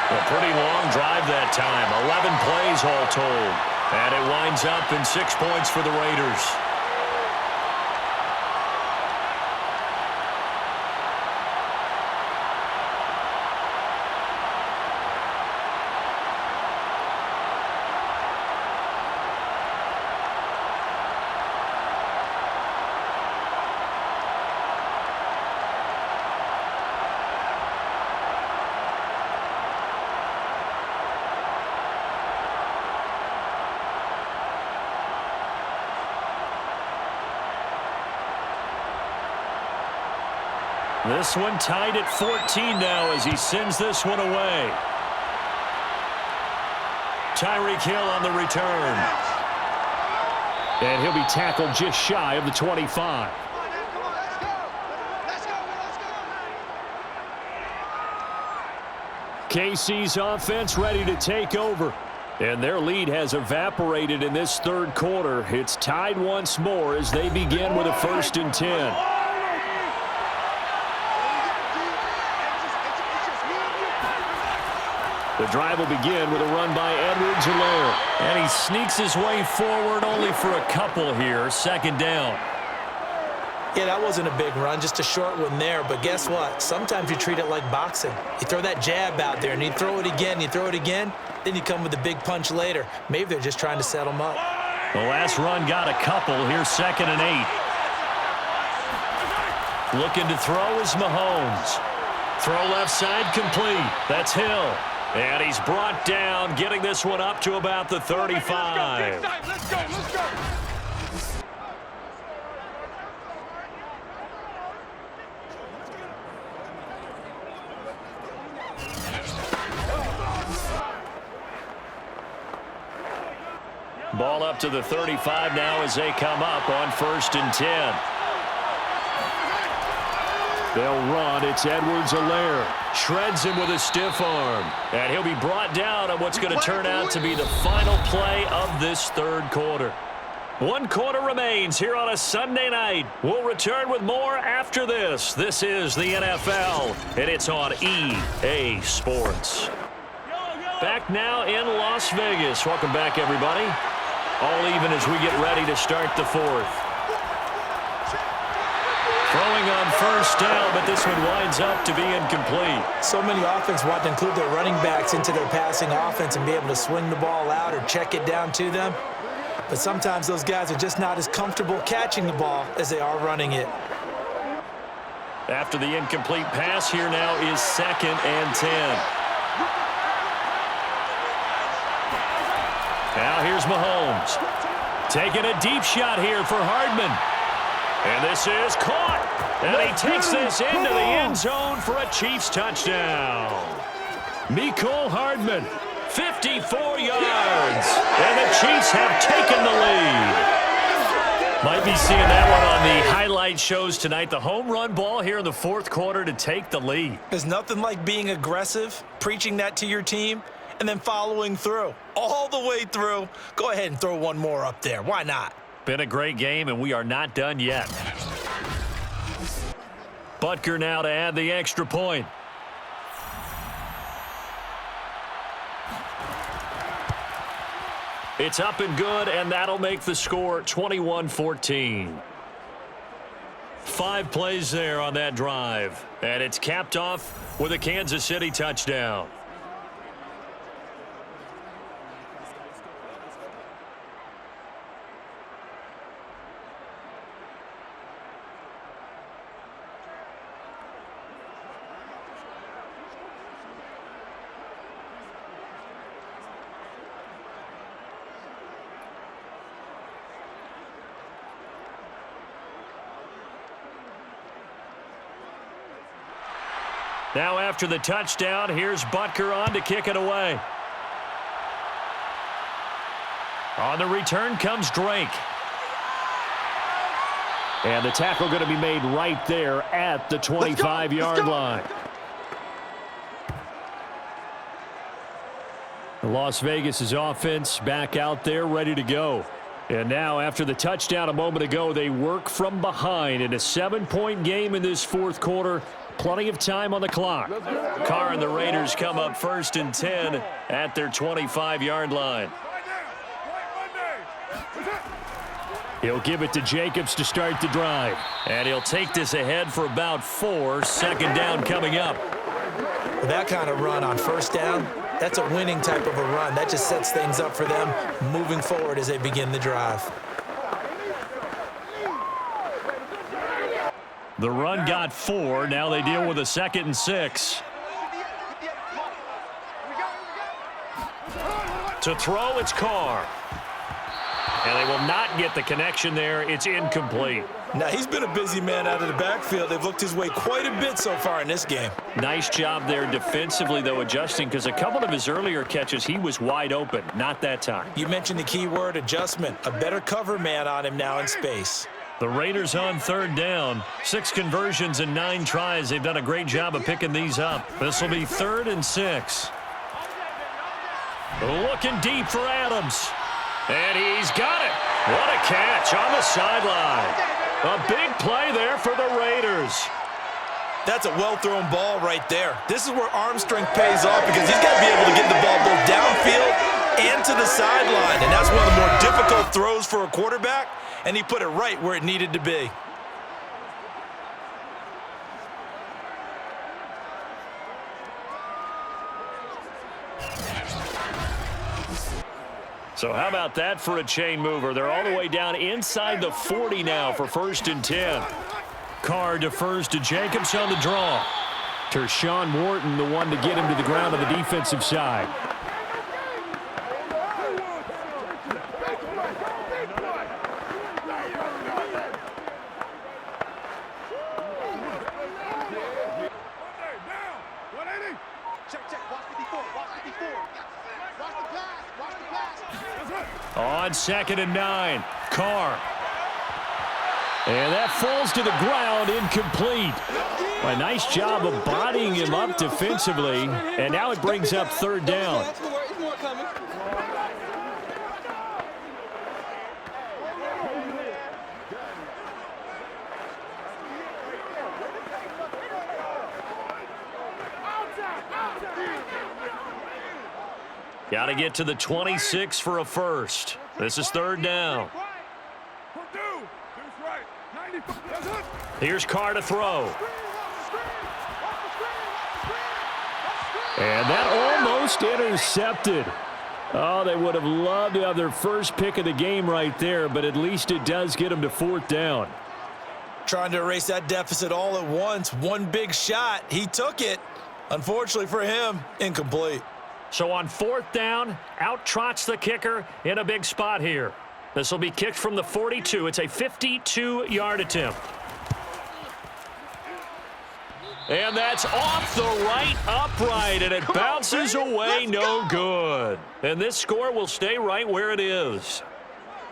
A pretty long drive that time. 11 plays all told. And it winds up in 6 points for the Raiders. This one tied at 14 now as he sends this one away. TYREEK Hill on the return. And he'll be tackled just shy of the 25. KC's offense ready to take over. And their lead has evaporated in this 3rd quarter. It's tied once more as they begin with a 1st and 10. The drive will begin with a run by Edwards-Helaire. And he sneaks his way forward only for a couple here. 2nd down. Yeah, that wasn't a big run, just a short one there. But guess what? Sometimes you treat it like boxing. You throw that jab out there, and you throw it again, then you come with a big punch later. Maybe they're just trying to set him up. The last run got a couple. Here's 2nd and 8. Looking to throw is Mahomes. Throw left side complete. That's Hill. And he's brought down, getting this one up to about the 35. Let's go. Ball up to the 35 now as they come up on 1st and 10. They'll run. It's Edwards-Helaire. Shreds him with a stiff arm. And he'll be brought down on what's going to turn out to be the final play of this 3rd quarter. 1 quarter remains here on a Sunday night. We'll return with more after this. This is the NFL, and it's on EA Sports. Back now in Las Vegas. Welcome back, everybody. All even as we get ready to start the 4th. Throwing on 1st down, but this one winds up to be incomplete. So many offenses want to include their running backs into their passing offense and be able to swing the ball out or check it down to them. But sometimes those guys are just not as comfortable catching the ball as they are running it. After the incomplete pass, here now is 2nd and 10. Now here's Mahomes. Taking a deep shot here for Hardman. And this is caught. And he takes this into the end zone for a Chiefs touchdown. Mecole Hardman, 54 yards. And the Chiefs have taken the lead. Might be seeing that one on the highlight shows tonight. The home run ball here in the 4th quarter to take the lead. There's nothing like being aggressive, preaching that to your team, and then following through. All the way through. Go ahead and throw one more up there. Why not? Been a great game, and we are not done yet. Butker now to add the extra point. It's up and good, and that'll make the score 21-14. 5 plays there on that drive, and it's capped off with a Kansas City touchdown. Now after the touchdown, here's Butker on to kick it away. On the return comes Drake. And the tackle going to be made right there at the 25-yard line. The Las Vegas' offense back out there ready to go. And now after the touchdown a moment ago, they work from behind in a 7-point game in this fourth quarter. Plenty of time on the clock. Carr and the Raiders come up 1st and 10 at their 25-yard line. He'll give it to Jacobs to start the drive. And he'll take this ahead for about 4. Second down coming up. That kind of run on first down, that's a winning type of a run. That just sets things up for them moving forward as they begin the drive. The run got 4. Now they deal with a 2nd and 6. To throw, it's Carr. And they will not get the connection there. It's incomplete. Now, he's been a busy man out of the backfield. They've looked his way quite a bit so far in this game. Nice job there defensively, though, adjusting, because a couple of his earlier catches, he was wide open. Not that time. You mentioned the key word, adjustment. A better cover man on him now in space. The Raiders on 3rd down. 6 conversions and 9 tries. They've done a great job of picking these up. This will be 3rd and 6. Looking deep for Adams. And he's got it. What a catch on the sideline. A big play there for the Raiders. That's a well-thrown ball right there. This is where arm strength pays off because he's got to be able to get the ball both downfield and to the sideline. And that's one of the more difficult throws for a quarterback. And he put it right where it needed to be. So how about that for a chain mover? They're all the way down inside the 40 now for 1st and 10. Carr defers to Jacobs on the draw. Tershawn Wharton, the one to get him to the ground on the defensive side. On 2nd and 9, Carr. And that falls to the ground, incomplete. A nice job of bodying him up defensively, and now it brings up 3rd down. Got to get to the 26 for a first. This is 3rd down. Here's Carr to throw. And that almost intercepted. Oh, they would have loved to have their first pick of the game right there, but at least it does get them to 4th down. Trying to erase that deficit all at once. One big shot. He took it. Unfortunately for him, incomplete. So on 4th down, out trots the kicker in a big spot here. This will be kicked from the 42. It's a 52-yard attempt. And that's off the right upright, and it bounces away, no good. And this score will stay right where it is.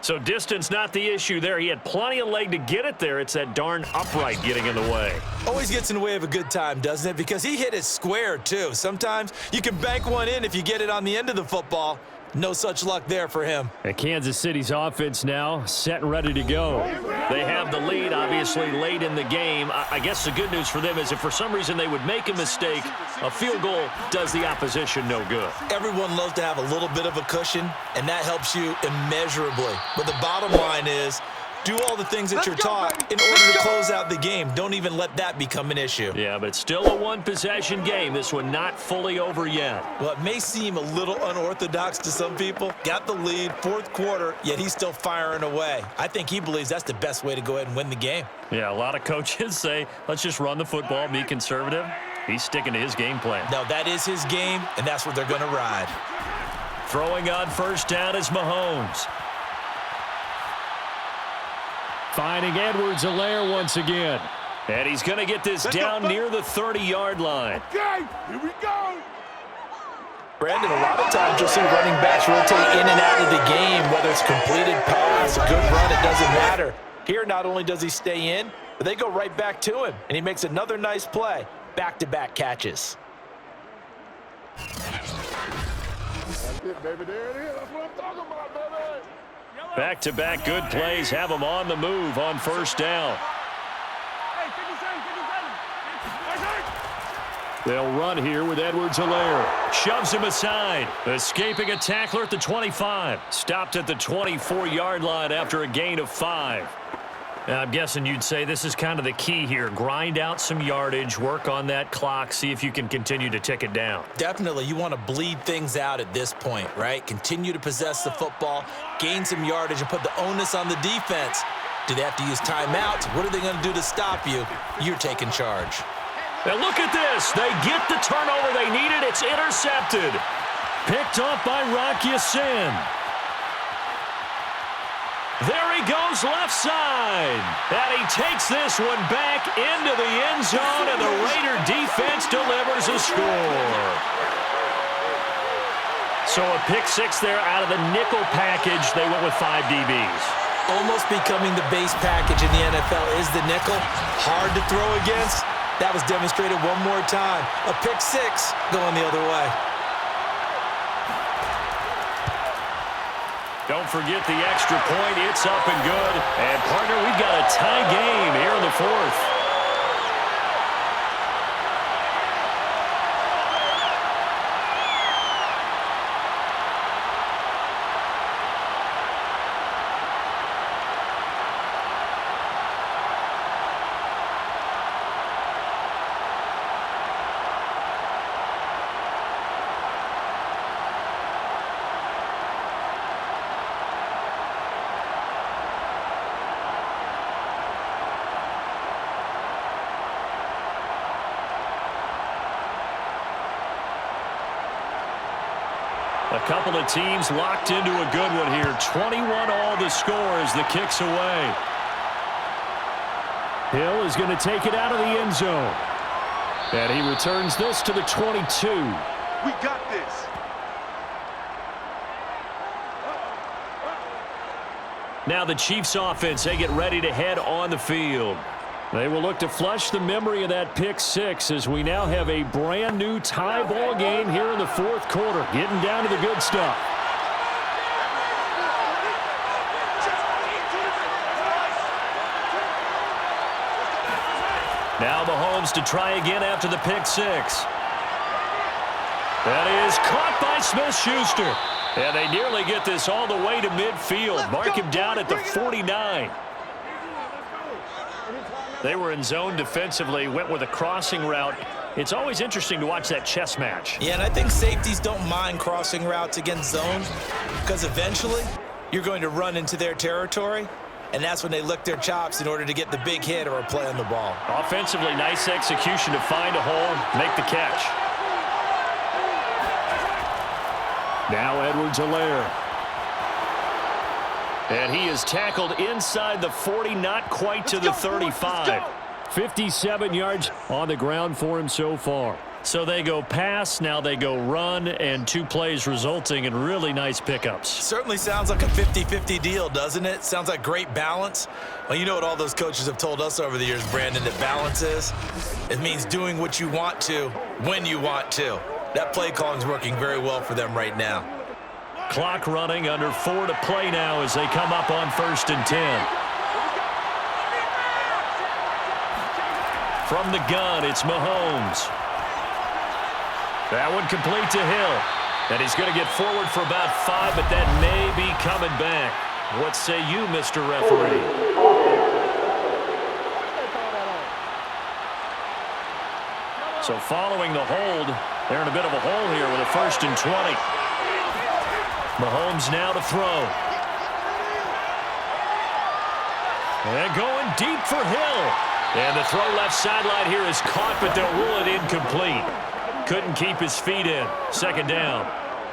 So distance not the issue there. He had plenty of leg to get it there. It's that darn upright getting in the way. Always gets in the way of a good time, doesn't it? Because he hit it square, too. Sometimes you can bank one in if you get it on the end of the football, No such luck there for him. And Kansas City's offense now set and ready to go. They have the lead, obviously, late in the game. I guess the good news for them is if for some reason they would make a mistake, a field goal does the opposition no good. Everyone loves to have a little bit of a cushion, and that helps you immeasurably. But the bottom line is, do all the things that you're taught in order to close out the game. Don't even let that become an issue. Yeah, but it's still a one-possession game. This one not fully over yet. Well, it may seem a little unorthodox to some people. Got the lead, fourth quarter, yet he's still firing away. I think he believes that's the best way to go ahead and win the game. Yeah, a lot of coaches say, let's just run the football, be conservative. He's sticking to his game plan. No, that is his game, and that's what they're going to ride. Throwing on first down is Mahomes. Finding Edwards-Helaire once again. And he's going to get this down near the 30-yard line. Okay, here we go. Brandon, a lot of times you'll see running backs rotate in and out of the game, whether it's completed pass, a good run, it doesn't matter. Here, not only does he stay in, but they go right back to him, and he makes another nice play. Back-to-back catches. That's it, baby. There it is. That's what I'm talking about, baby. Back-to-back good plays have him on the move on first down. They'll run here with Edwards-Helaire. Shoves him aside. Escaping a tackler at the 25. Stopped at the 24-yard line after a gain of 5. I'm guessing you'd say this is kind of the key here. Grind out some yardage, work on that clock, see if you can continue to tick it down. Definitely, you want to bleed things out at this point, right? Continue to possess the football, gain some yardage, and put the onus on the defense. Do they have to use timeouts? What are they going to do to stop you? You're taking charge. And look at this. They get the turnover they needed. It's intercepted. Picked off by Rock Ya-Sin. There he goes left side. And he takes this one back into the end zone, and the Raider defense delivers a score. So a pick six there out of the nickel package. They went with 5 DBs. Almost becoming the base package in the NFL is the nickel. Hard to throw against. That was demonstrated one more time. A pick six going the other way. Don't forget the extra point. It's up and good. And, partner, we've got a tie game here in the fourth. A couple of teams locked into a good one here. 21 all the score as the kick's away. Hill is going to take it out of the end zone. And he returns this to the 22. We got this. Now the Chiefs offense, they get ready to head on the field. They will look to flush the memory of that pick six as we now have a brand new tie ball game here in the fourth quarter. Getting down to the good stuff. Now Mahomes to try again after the pick six. That is caught by Smith-Schuster. And they nearly get this all the way to midfield. Mark him down at the 49. They were in zone defensively, went with a crossing route. It's always interesting to watch that chess match. Yeah, and I think safeties don't mind crossing routes against zone because eventually you're going to run into their territory, and that's when they lick their chops in order to get the big hit or a play on the ball. Offensively, nice execution to find a hole, make the catch. Now Edwards-Helaire. And he is tackled inside the 40, not quite to the 35. 57 yards on the ground for him so far. So they go pass, now they go run, and 2 plays resulting in really nice pickups. Certainly sounds like a 50-50 deal, doesn't it? Sounds like great balance. Well, you know what all those coaches have told us over the years, Brandon, that balance is? It means doing what you want to when you want to. That play calling is working very well for them right now. Clock running, under 4 to play now as they come up on 1st and 10. From the gun, it's Mahomes. That one complete to Hill. And he's going to get forward for about 5, but that may be coming back. What say you, Mr. Referee? So following the hold, they're in a bit of a hole here with a 1st and 20. Mahomes now to throw. And going deep for Hill. And the throw left sideline here is caught, but they'll rule it incomplete. Couldn't keep his feet in. 2nd down.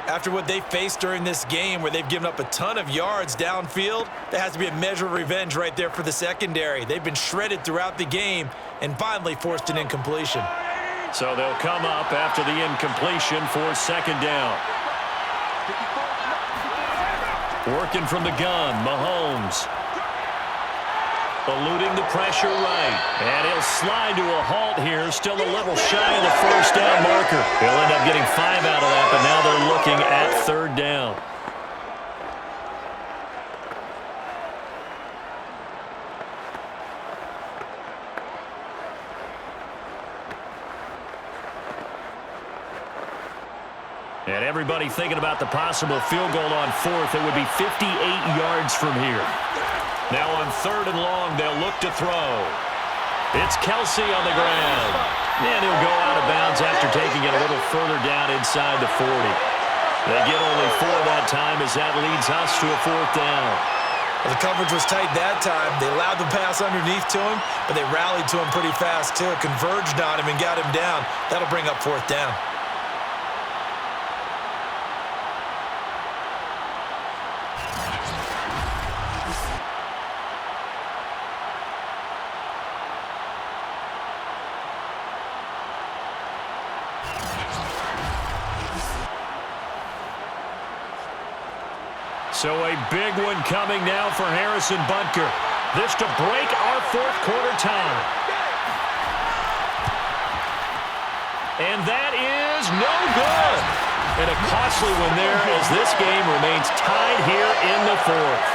After what they faced during this game where they've given up a ton of yards downfield, there has to be a measure of revenge right there for the secondary. They've been shredded throughout the game and finally forced an incompletion. So they'll come up after the incompletion for 2nd down. Working from the gun, Mahomes. Eluding the pressure right. And he'll slide to a halt here. Still a little shy of the 1st down marker. He'll end up getting 5 out of that, but now they're looking at 3rd down. And everybody thinking about the possible field goal on 4th. It would be 58 yards from here. Now on 3rd and long, they'll look to throw. It's Kelsey on the ground. And he'll go out of bounds after taking it a little further down inside the 40. They get only 4 that time as that leads us to a 4th down. Well, the coverage was tight that time. They allowed the pass underneath to him, but they rallied to him pretty fast too. Converged on him and got him down. That'll bring up 4th down. So a big one coming now for Harrison Butker. This to break our 4th quarter tie. And that is no good. And a costly one there as this game remains tied here in the 4th.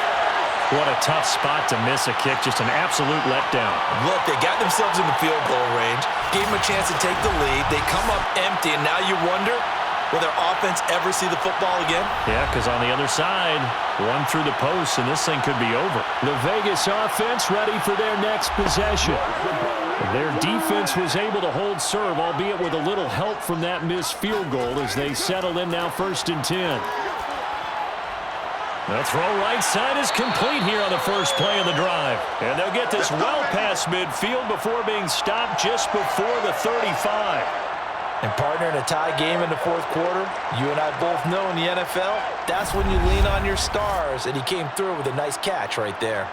What a tough spot to miss a kick. Just an absolute letdown. Look, they got themselves in the field goal range, gave them a chance to take the lead. They come up empty, and now you wonder, will their offense ever see the football again? Yeah, because on the other side, one through the post, and this thing could be over. The Vegas offense ready for their next possession. Their defense was able to hold serve, albeit with a little help from that missed field goal as they settle in now 1st and 10. The throw right side is complete here on the first play of the drive. And they'll get this well past midfield before being stopped just before the 35. And partner, in a tie game in the 4th quarter, you and I both know in the NFL, that's when you lean on your stars, and he came through with a nice catch right there.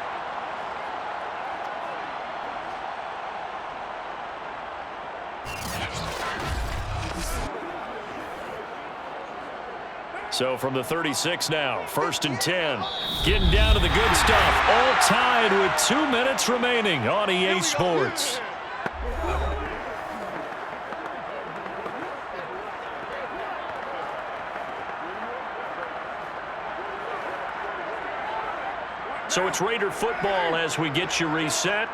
So from the 36 now, 1st and 10. Getting down to the good stuff. All tied with 2 minutes remaining on EA Sports. So it's Raider football as we get you reset.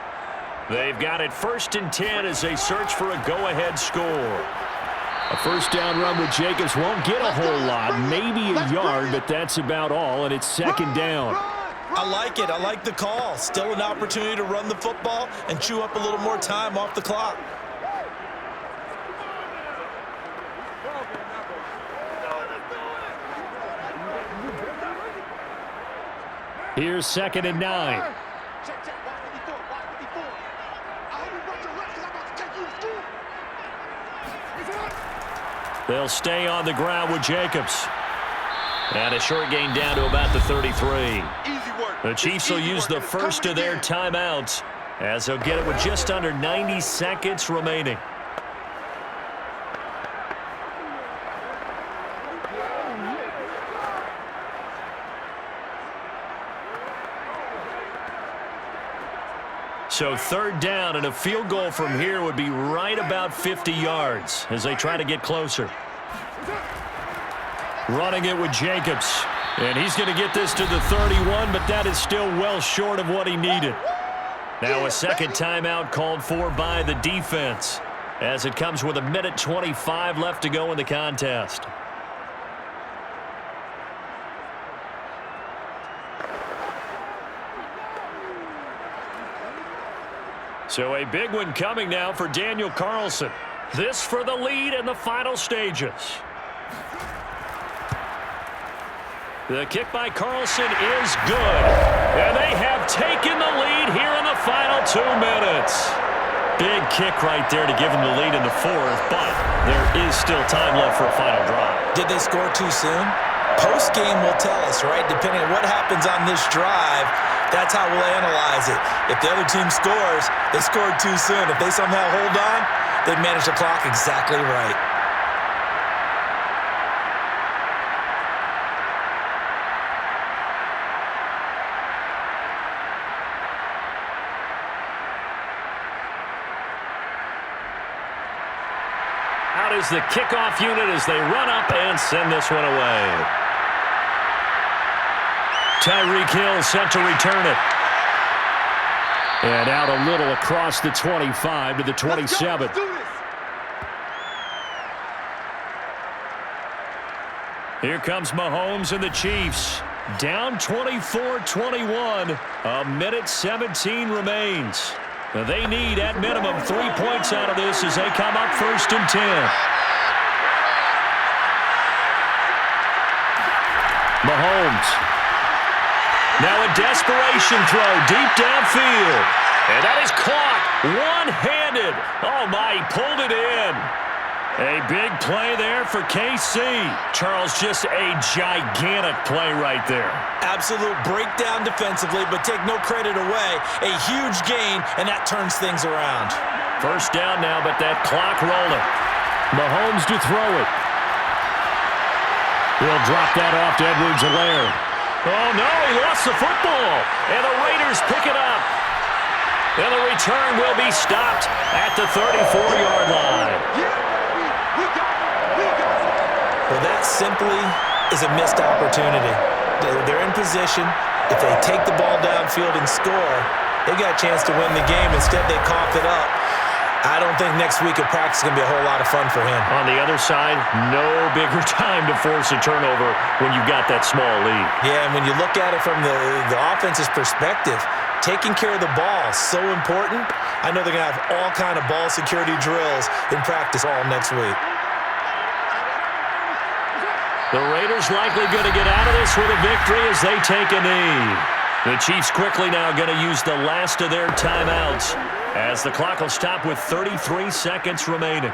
They've got it 1st and 10 as they search for a go-ahead score. A 1st down run with Jacobs won't get a whole lot, maybe a yard, but that's about all, and it's 2nd down. I like it. I like the call. Still an opportunity to run the football and chew up a little more time off the clock. Here's 2nd and 9. They'll stay on the ground with Jacobs. And a short gain down to about the 33. The Chiefs will use the first of their timeouts as they'll get it with just under 90 seconds remaining. So 3rd down, and a field goal from here would be right about 50 yards as they try to get closer. Running it with Jacobs. And he's going to get this to the 31, but that is still well short of what he needed. Now a second timeout called for by the defense as it comes with 1:25 left to go in the contest. So a big one coming now for Daniel Carlson. This for the lead in the final stages. The kick by Carlson is good. And they have taken the lead here in the final 2 minutes. Big kick right there to give them the lead in the fourth, but there is still time left for a final drive. Did they score too soon? Post-game will tell us, right? Depending on what happens on this drive, that's how we'll analyze it. If the other team scores, they scored too soon. If they somehow hold on, they manage the clock exactly right. Out is the kickoff unit as they run up and send this one away. TYREEK Hill set to return it. And out a little across the 25 to the 27. Here comes Mahomes and the Chiefs. Down 24-21. 1:17 remains. They need, at minimum, 3 points out of this as they come up 1st and 10. Mahomes. Now a desperation throw deep downfield. And that is caught one-handed. Oh, my, he pulled it in. A big play there for KC. Charles, just a gigantic play right there. Absolute breakdown defensively, but take no credit away. A huge gain, and that turns things around. First down now, but that clock rolling. Mahomes to throw it. He'll drop that off to Edwards-Helaire. Oh, no, he lost the football. And the Raiders pick it up. And the return will be stopped at the 34-yard line. Well, that simply is a missed opportunity. They're in position. If they take the ball downfield and score, they got a chance to win the game. Instead, they cough it up. I don't think next week at practice is going to be a whole lot of fun for him. On the other side, no bigger time to force a turnover when you've got that small lead. Yeah, and when you look at it from the offense's perspective, taking care of the ball is so important. I know they're going to have all kind of ball security drills in practice all next week. The Raiders likely going to get out of this with a victory as they take a knee. The Chiefs quickly now going to use the last of their timeouts as the clock will stop with 33 seconds remaining.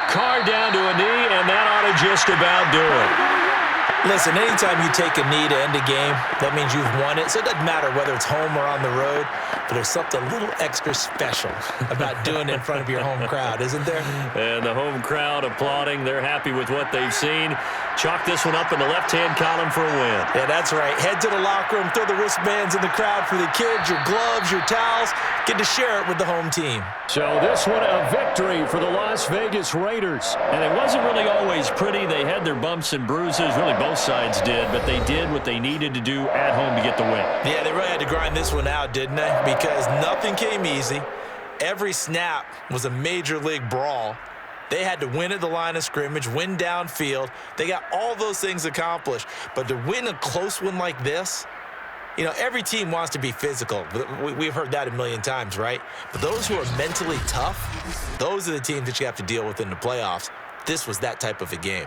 Carr down to a knee, and that ought to just about do it. Listen, anytime you take a knee to end a game, that means you've won it. So it doesn't matter whether it's home or on the road, but there's something a little extra special about doing it in front of your home crowd, isn't there? And the home crowd applauding. They're happy with what they've seen. Chalk this one up in the left-hand column for a win. Yeah, that's right. Head to the locker room, throw the wristbands in the crowd for the kids, your gloves, your towels. Get to share it with the home team. So this one a victory for the Las Vegas Raiders. And it wasn't really always pretty. They had their bumps and bruises. Really both sides did. But they did what they needed to do at home to get the win. Yeah, they really had to grind this one out, didn't they? Because nothing came easy. Every snap was a major league brawl. They had to win at the line of scrimmage, win downfield. They got all those things accomplished. But to win a close one like this, you know, every team wants to be physical. We've heard that a million times, right? But those who are mentally tough, those are the teams that you have to deal with in the playoffs. This was that type of a game.